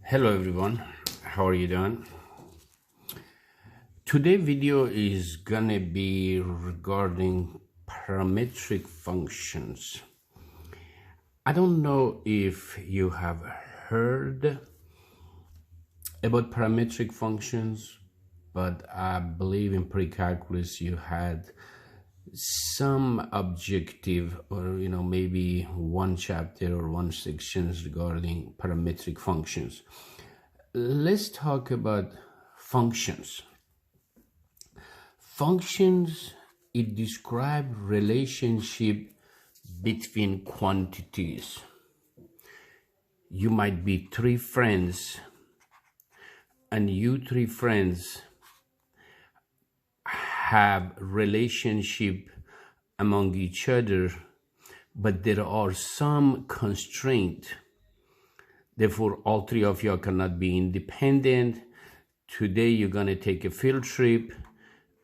Hello everyone, how are you doing? Today's video is gonna be regarding parametric functions. I don't know if you have heard about parametric functions, but I believe in pre-calculus you had some objective or maybe one chapter or one sections regarding parametric functions. Let's talk about functions. Functions, it describes relationship between quantities. You might be three friends and you three friends have relationship among each other, but there are some constraint. Therefore, all three of you cannot be independent. Today, you're going to take a field trip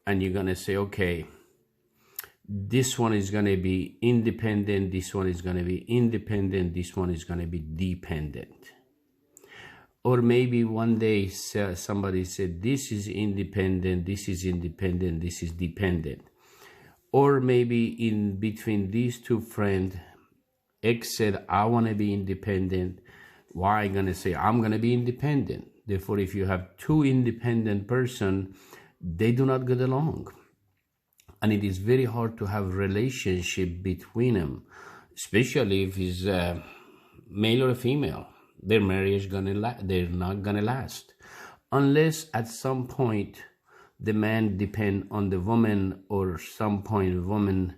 and you're going to say, okay, this one is going to be independent, this one is going to be independent, this one is going to be dependent. Or maybe one day somebody said, this is independent, this is independent, this is dependent. Or maybe in between these two friends, X said, I want to be independent. Y going to say, I'm going to be independent. Therefore, if you have two independent persons, they do not get along. And it is very hard to have relationship between them, especially if it's male or female. Their marriage they're not gonna last unless at some point the man depend on the woman or some point woman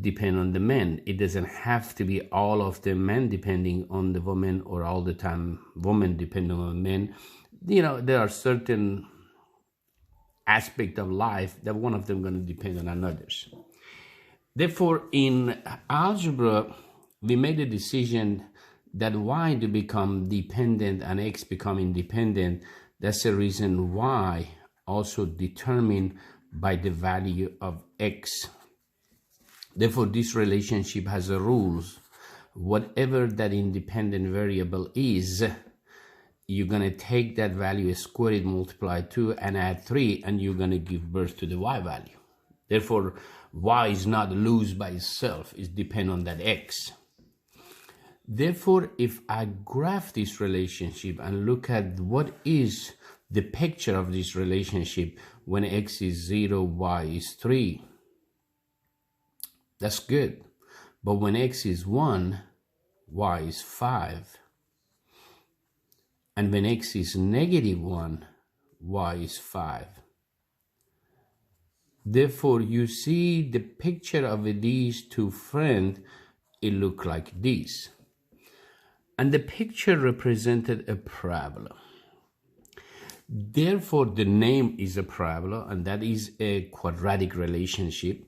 depend on the man. It doesn't have to be all of the men depending on the woman or all the time woman depending on men. There are certain aspects of life that one of them going to depend on another's. Therefore, in algebra, we made a decision that y to become dependent and x become independent. That's the reason y also determined by the value of x. Therefore, this relationship has a rules. Whatever that independent variable is, you're going to take that value, square it, multiply 2, and add 3, and you're going to give birth to the y value. Therefore, y is not loose by itself. It depends on that x. Therefore, if I graph this relationship and look at what is the picture of this relationship when x is 0, y is 3, that's good. But when x is 1, y is 5. And when x is negative 1, y is 5. Therefore, you see the picture of these two friends, it look like this. And the picture represented a parabola. Therefore, the name is a parabola, and that is a quadratic relationship.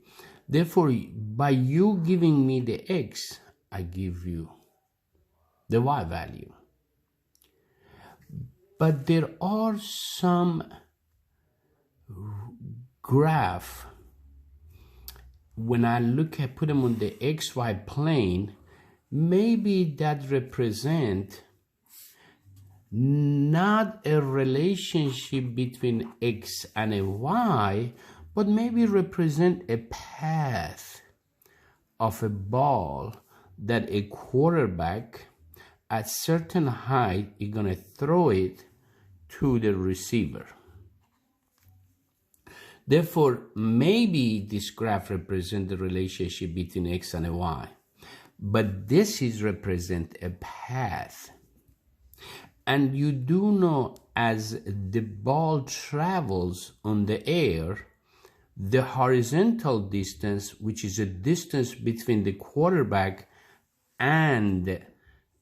Therefore, by you giving me the x, I give you the y value. But there are some graph, when I put them on the xy plane, maybe that represent not a relationship between x and a y, but maybe represent a path of a ball that a quarterback at certain height is going to throw it to the receiver. Therefore, maybe this graph represents the relationship between x and a y. But this is represent a path. And you do know as the ball travels on the air, the horizontal distance, which is a distance between the quarterback and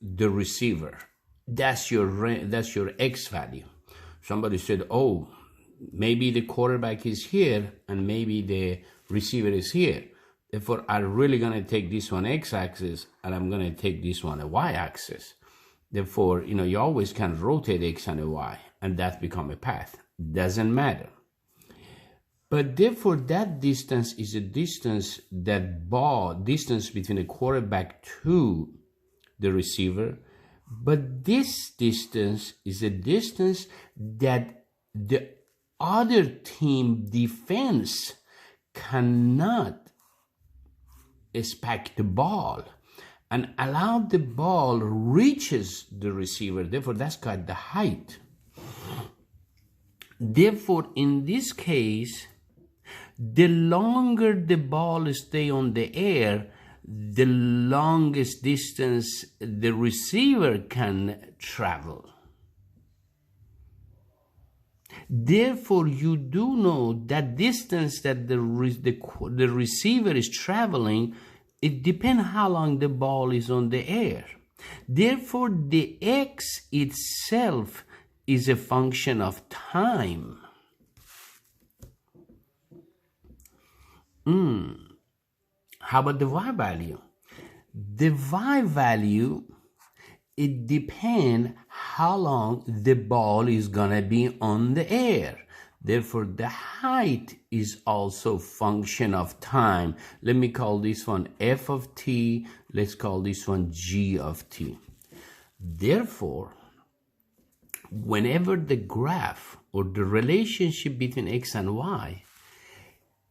the receiver, that's your x value. Somebody said, oh, maybe the quarterback is here and maybe the receiver is here. Therefore, I'm really going to take this one x-axis and I'm going to take this one a y-axis. Therefore, you always can rotate x and a y and that become a path. Doesn't matter. But therefore, that distance is a distance distance between the quarterback to the receiver, But this distance is a distance that the other team defense cannot spike the ball and allow the ball reaches the receiver. Therefore, that's called the height. Therefore, in this case, the longer the ball stay on the air, the longest distance the receiver can travel. Therefore, you do know that distance that the receiver is traveling, it depends how long the ball is on the air. Therefore, the x itself is a function of time. How about the y value? The y value, it depends how long the ball is gonna be on the air. Therefore, the height is also function of time. Let me call this one f of t. Let's call this one g of t. Therefore, whenever the graph or the relationship between x and y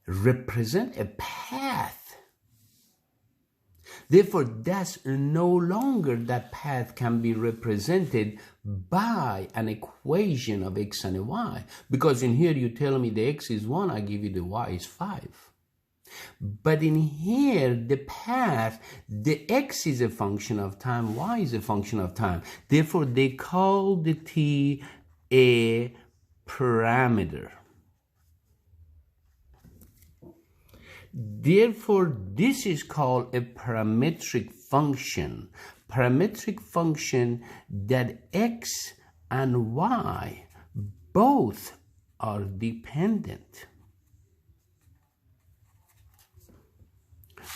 represent a path, therefore that's no longer that path can be represented by an equation of x and a y, because in here you tell me the x is 1, I give you the y is 5. But in here, the path, the x is a function of time, y is a function of time. Therefore, they call the t a parameter. Therefore, this is called a parametric function. Parametric function that x and y both are dependent.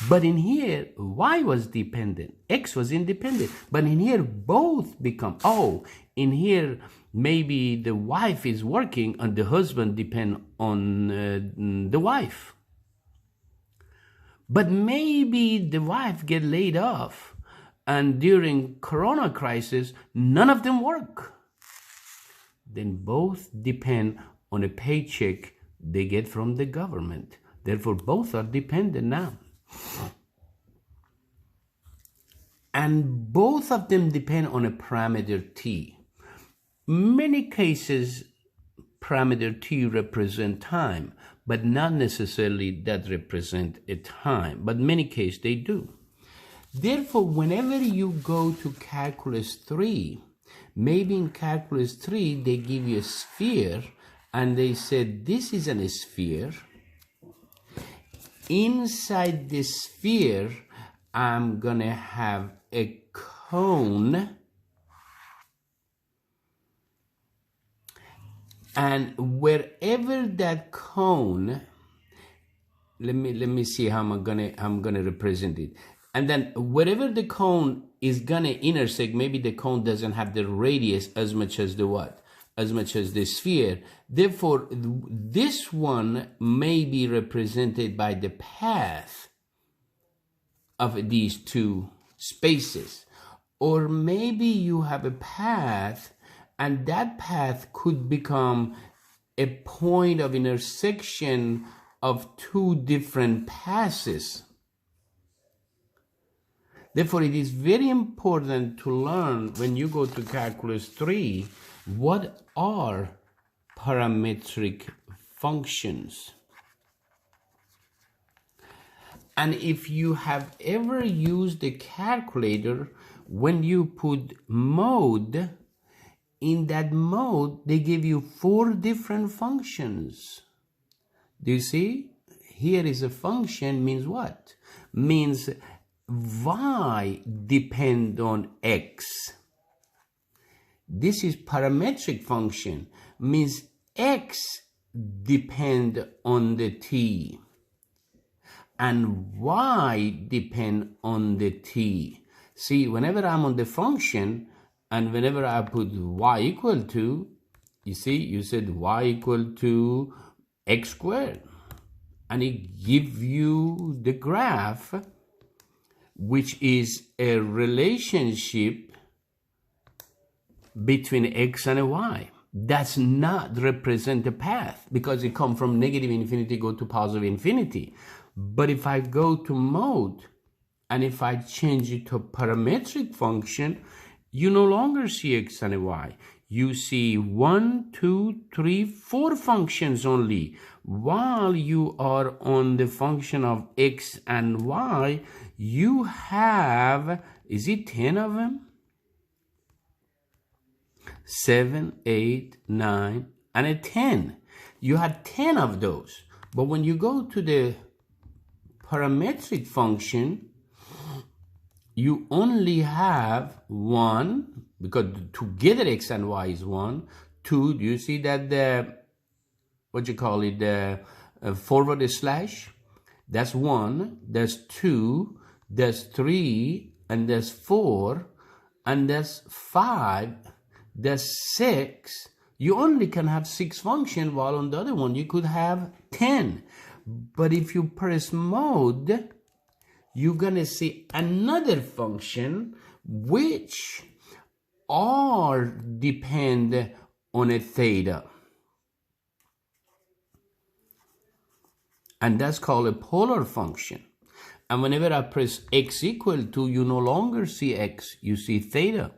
But in here, y was dependent, x was independent. But in here, both become, in here, maybe the wife is working and the husband depend on the wife. But maybe the wife get laid off and during Corona crisis, none of them work. Then both depend on a paycheck they get from the government. Therefore, both are dependent now. And both of them depend on a parameter t. Many cases, parameter t represent time, but not necessarily that represent a time. But many cases they do. Therefore, whenever you go to calculus 3, maybe in calculus 3 they give you a sphere and they said this is a sphere. Inside the sphere, I'm gonna have a cone, and wherever that cone, let me see how I'm gonna represent it. And then wherever the cone is gonna intersect, maybe the cone doesn't have the radius as much as the what? As much as the sphere. Therefore, this one may be represented by the path of these two spaces. Or maybe you have a path and that path could become a point of intersection of two different passes. Therefore, it is very important to learn when you go to calculus 3, what are parametric functions? And if you have ever used a calculator, when you put mode, in that mode, they give you 4 different functions. Do you see? Here is a function means what? Means y depend on x. This is parametric function, means x depend on the t and y depend on the t. See, whenever I'm on the function and whenever I put y equal to, you see, you said y equal to x squared, and it gives you the graph, which is a relationship between x and a y. That's not represent the path because it come from negative infinity go to positive infinity. But if I go to mode and if I change it to parametric function, you no longer see x and y. You see 1, 2, 3, 4 functions only. While you are on the function of x and y, you have, is it 10 of them? 7, 8, 9, and a 10. You had 10 of those. But when you go to the parametric function, you only have 1, because together x and y is 1. 2, do you see that the, what you call it, the forward slash? That's 1, that's 2, that's 3, and that's 4, and that's 5, that's 6. You only can have 6 functions, while on the other one you could have 10. But if you press mode, you're gonna see another function which all depend on a theta. And that's called a polar function. And whenever I press x equal to, you no longer see x, you see theta.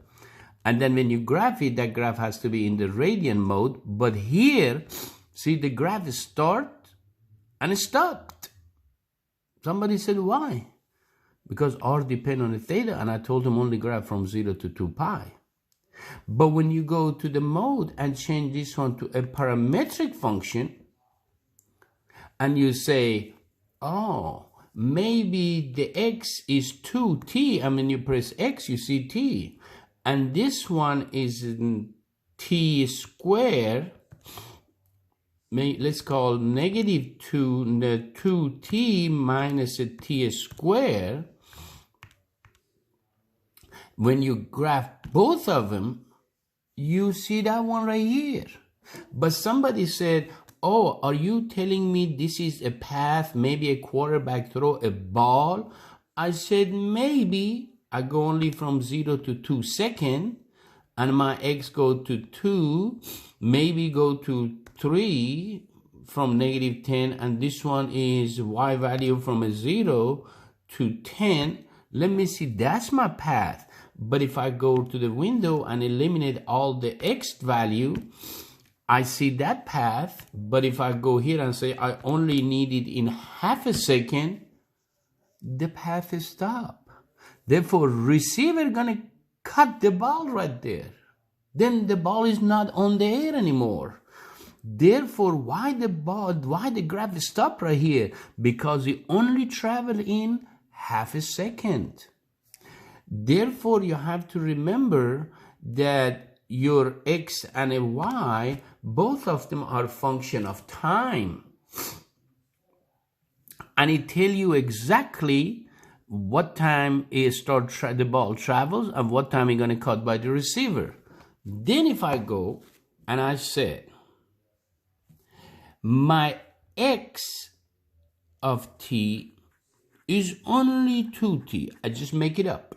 And then when you graph it, that graph has to be in the radian mode. But here, see, the graph start and it stopped. Somebody said, why? Because r depend on the theta, and I told them only graph from 0 to 2 pi. But when you go to the mode and change this one to a parametric function, and you say, oh, maybe the x is 2t, and when you press x, you see t. And this one is t squared. Let's call negative 2, the 2t minus a t squared. When you graph both of them, you see that one right here. But somebody said, oh, are you telling me this is a path, maybe a quarterback throw a ball? I said, maybe. I go only from 0 to 2 seconds, and my x go to 2, maybe go to 3 from negative 10, and this one is y value from a 0 to 10. Let me see, that's my path. But if I go to the window and eliminate all the x value, I see that path. But if I go here and say I only need it in half a second, the path is stopped. Therefore, receiver gonna cut the ball right there. Then the ball is not on the air anymore. Therefore, why the graph stop right here? Because it only travel in half a second. Therefore, you have to remember that your x and a y, both of them are function of time. And it tell you exactly what time the ball travels and what time it's going to cut by the receiver. Then if I go and I say my x of t is only 2t, I just make it up,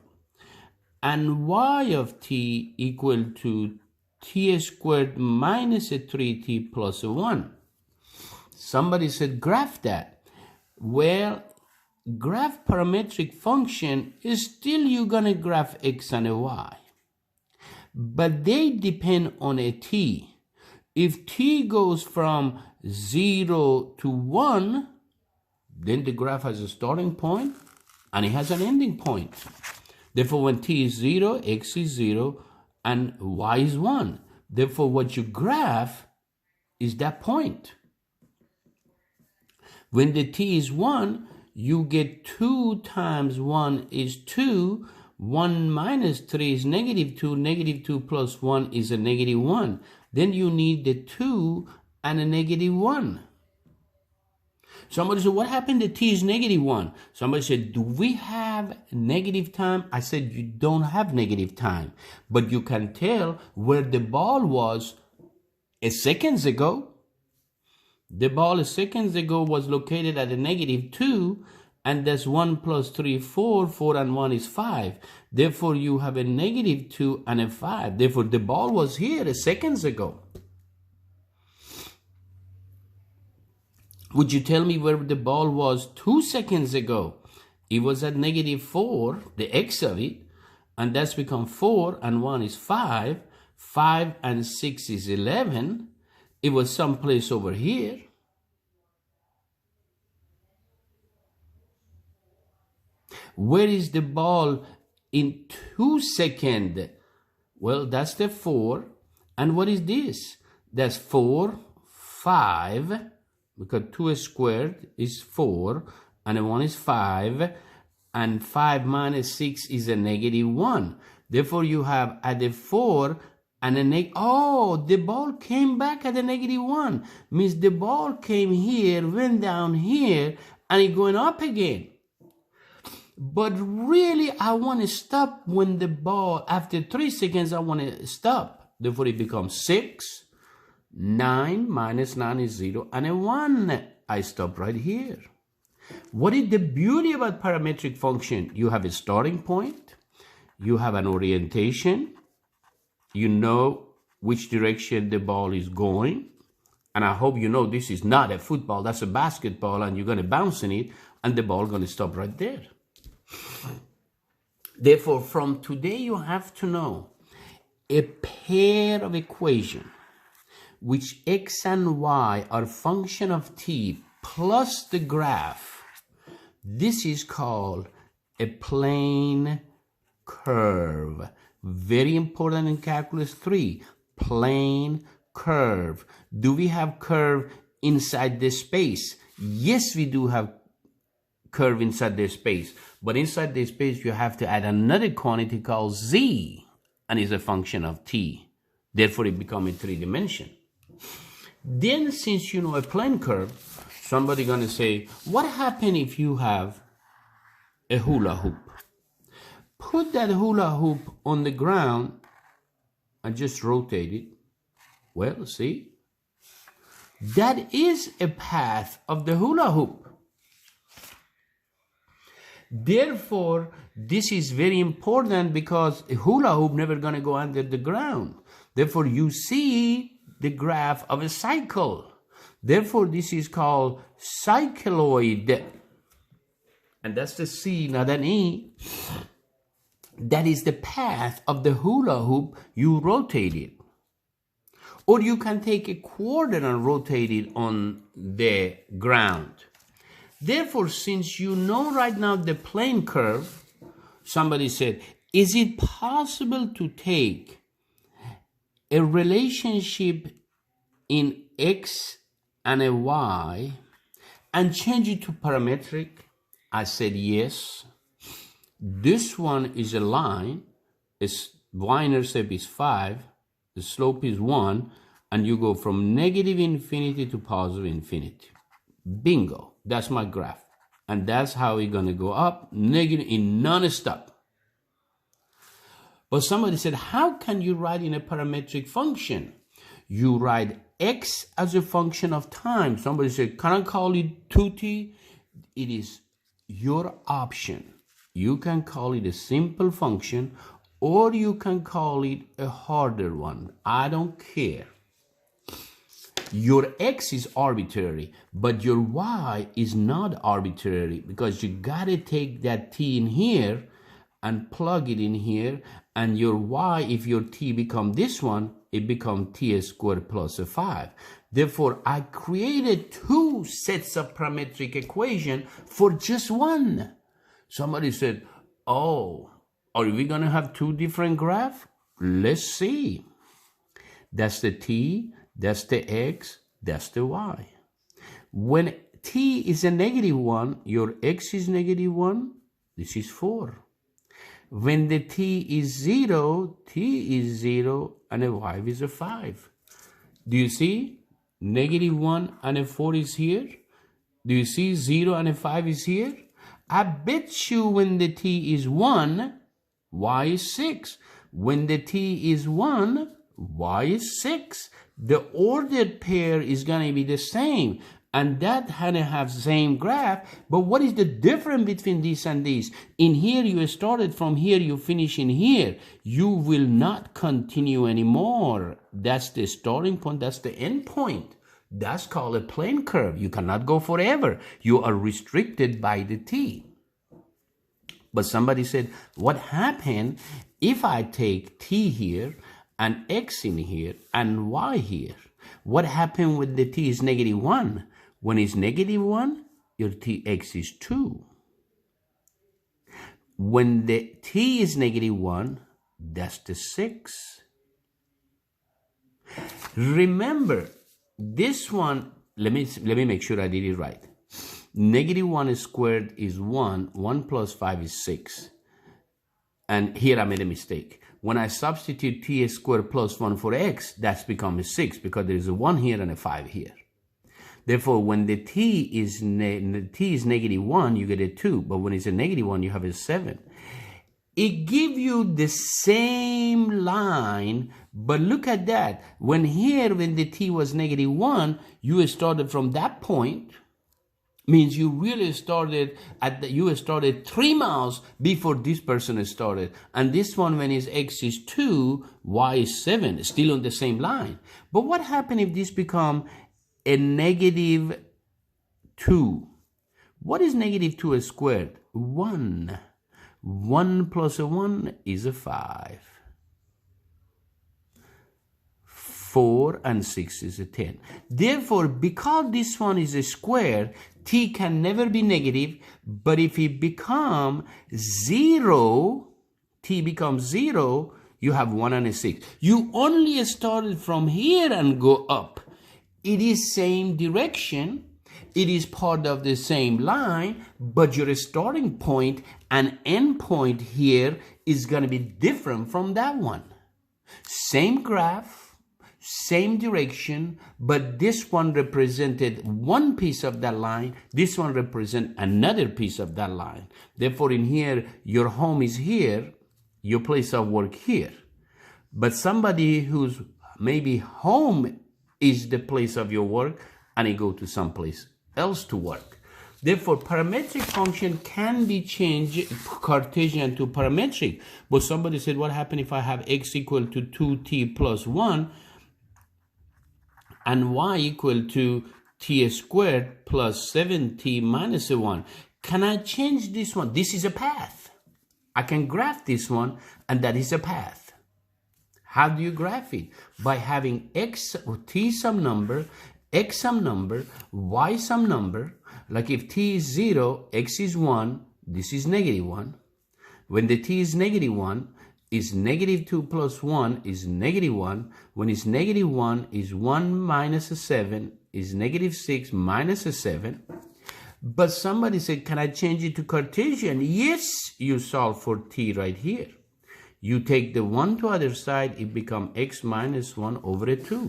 and y of t equal to t squared minus a 3t plus a 1. Somebody said graph that. Well, graph parametric function is still you're gonna graph x and a y, but they depend on a t. If t goes from 0 to 1, then the graph has a starting point and it has an ending point. Therefore, when t is 0, x is 0 and y is 1. Therefore, what you graph is that point. When the t is 1, you get 2 times 1 is 2, 1 minus 3 is negative 2, negative 2 plus 1 is a negative 1. Then you need the 2 and a negative 1. Somebody said, what happened to t is negative 1? Somebody said, do we have negative time? I said, you don't have negative time, but you can tell where the ball was a seconds ago. The ball seconds ago was located at a negative 2, and that's 1 plus 3, 4. 4 and 1 is 5. Therefore, you have a -2 and a 5. Therefore, the ball was here seconds ago. Would you tell me where the ball was 2 seconds ago? It was at -4, the x of it, and that's become 4 and 1 is 5. 5 and 6 is 11. It was someplace over here. Where is the ball in 2 seconds? Well, that's the 4. And what is this? That's 4, 5, because 2 squared is 4, and 1 is 5, and 5 minus 6 is a -1. Therefore, you have at the 4 and a oh, the ball came back at a -1. Means the ball came here, went down here, and it going up again. But really, I want to stop when the ball, after 3 seconds, I want to stop. Therefore, it becomes 6. 9 minus 9 is 0, and a 1. I stop right here. What is the beauty about parametric function? You have a starting point. You have an orientation. You know which direction the ball is going. And I hope you know this is not a football. That's a basketball, and you're going to bounce in it, and the ball going to stop right there. Therefore, from today, you have to know a pair of equations which x and y are function of t plus the graph. This is called a plane curve. Very important in calculus 3. Plane curve. Do we have curve inside the space? Yes, we do have curve inside the space. But inside the space, you have to add another quantity called z, and it's a function of t. Therefore, it becomes a 3-dimension. Then, since you know a plane curve, somebody gonna say, what happens if you have a hula hoop? Put that hula hoop on the ground and just rotate it. Well, see? That is a path of the hula hoop. Therefore, this is very important because a hula hoop never going to go under the ground. Therefore, you see the graph of a cycle. Therefore, this is called cycloid. And that's the C, not an E. That is the path of the hula hoop. You rotate it. Or you can take a quarter and rotate it on the ground. Therefore, since you know right now the plane curve, somebody said, is it possible to take a relationship in x and a y and change it to parametric? I said yes. This one is a line. Its y-intercept is 5. The slope is 1. And you go from -infinity to +infinity. Bingo. That's my graph. And that's how we're going to go up, negative in non-stop. But somebody said, how can you write in a parametric function? You write x as a function of time. Somebody said, can I call it 2t? It is your option. You can call it a simple function, or you can call it a harder one. I don't care. Your x is arbitrary, but your y is not arbitrary, because you gotta take that t in here and plug it in here, and your y, if your t become this one, it become t squared plus a 5. Therefore, I created 2 sets of parametric equation for just one. Somebody said, oh, are we gonna have 2 different graphs? Let's see. That's the t. That's the x, that's the y. When t is a -1, your x is -1, this is 4. When the t is 0, t is 0, and a y is a 5. Do you see? -1 and a 4 is here. Do you see 0 and a 5 is here? I bet you when the t is 1, y is 6. When the t is 1, y is 6. The ordered pair is going to be the same. and that have same graph. But what is the difference between this and this? In here, you started from here, you finish in here. You will not continue anymore. That's the starting point, that's the end point. That's called a plane curve. You cannot go forever. You are restricted by the t. But somebody said, what happened if I take t here and x in here and y here? What happened when the t is -1? When it's -1, your tx is 2. When the t is -1, that's the 6. Remember, this one, let me make sure I did it right. -1 squared is 1. 1 plus 5 is 6. And here I made a mistake. When I substitute t squared plus 1 for x, that's become a 6 because there is a 1 here and a 5 here. Therefore, when the t is -1, you get a 2. But when it's a -1, you have a 7. It gives you the same line, but look at that. When the t was -1, you started from that point. Means you really started you started 3 miles before this person started. And this one, when his x is 2, y is 7, still on the same line. But what happens if this become a -2? What is -2 squared? 1. 1 plus a 1 is a 5. 4 and 6 is a 10. Therefore, because this one is a square, t can never be negative, but if it becomes 0, t becomes 0, you have 1 and a 6. You only started from here and go up. It is same direction, it is part of the same line, but your starting point and end point here is going to be different from that one. Same graph, same direction, but this one represented one piece of that line, this one represents another piece of that line. Therefore, in here, your home is here, your place of work here. But somebody who's maybe home is the place of your work, and you go to someplace else to work. Therefore, parametric function can be changed Cartesian to parametric. But somebody said, what happens if I have x equal to 2t plus 1 and y equal to t squared plus 7t minus 1? Can I change this one? This is a path. I can graph this one, and that is a path. How do you graph it? By having x or t some number, x some number, y some number. Like if t is 0, x is 1, this is -1. When the t is -1, is -2 plus 1 is -1. When it's -1 is 1 minus a 7 is -6 minus a 7. But somebody said, can I change it to Cartesian? Yes, you solve for t right here. You take the 1 to other side, it becomes x minus 1 over a 2.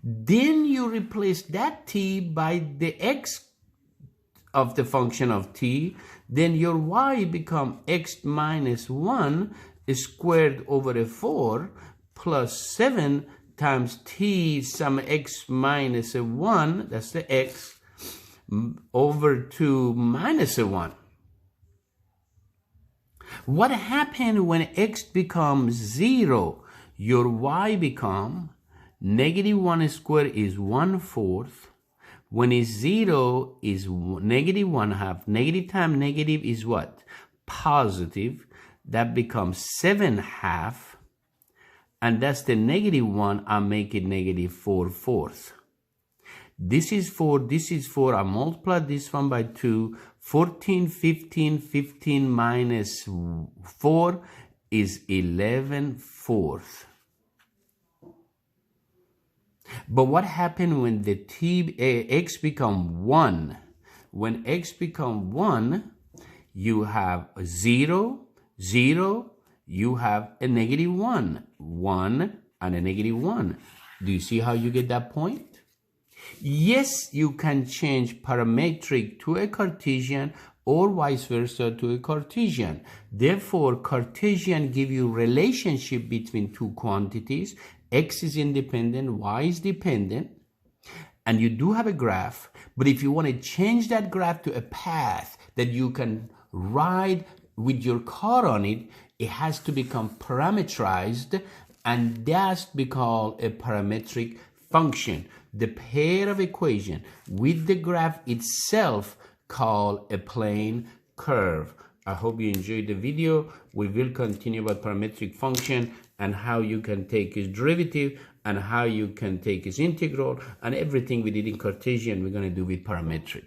Then you replace that t by the x of the function of t. Then your y become x minus 1 squared over a 4 plus 7 times t some x minus a 1, that's the x, over 2 minus a 1. What happened when x becomes 0? Your y become -1 squared is 1/4. When it's 0 is -1/2. Negative times negative is what? Positive. That becomes 7/2. And that's the -1. I make it -4/4. This is 4, this is 4. I multiply this one by 2. 14, 15, 15 minus 4 is 11/4. But what happened when the x become 1? When x become 1, you have 0, 0, you have a -1, 1, and a -1. Do you see how you get that point? Yes, you can change parametric to a Cartesian or vice versa to a Cartesian. Therefore, Cartesian give you relationship between two quantities. X is independent, y is dependent. and you do have a graph, but if you want to change that graph to a path that you can ride with your car on it, it has to become parametrized, and that's be called a parametric function. The pair of equation with the graph itself called a plane curve. I hope you enjoyed the video. We will continue about parametric function and how you can take its derivative and how you can take its integral, and everything we did in Cartesian we're going to do with parametric.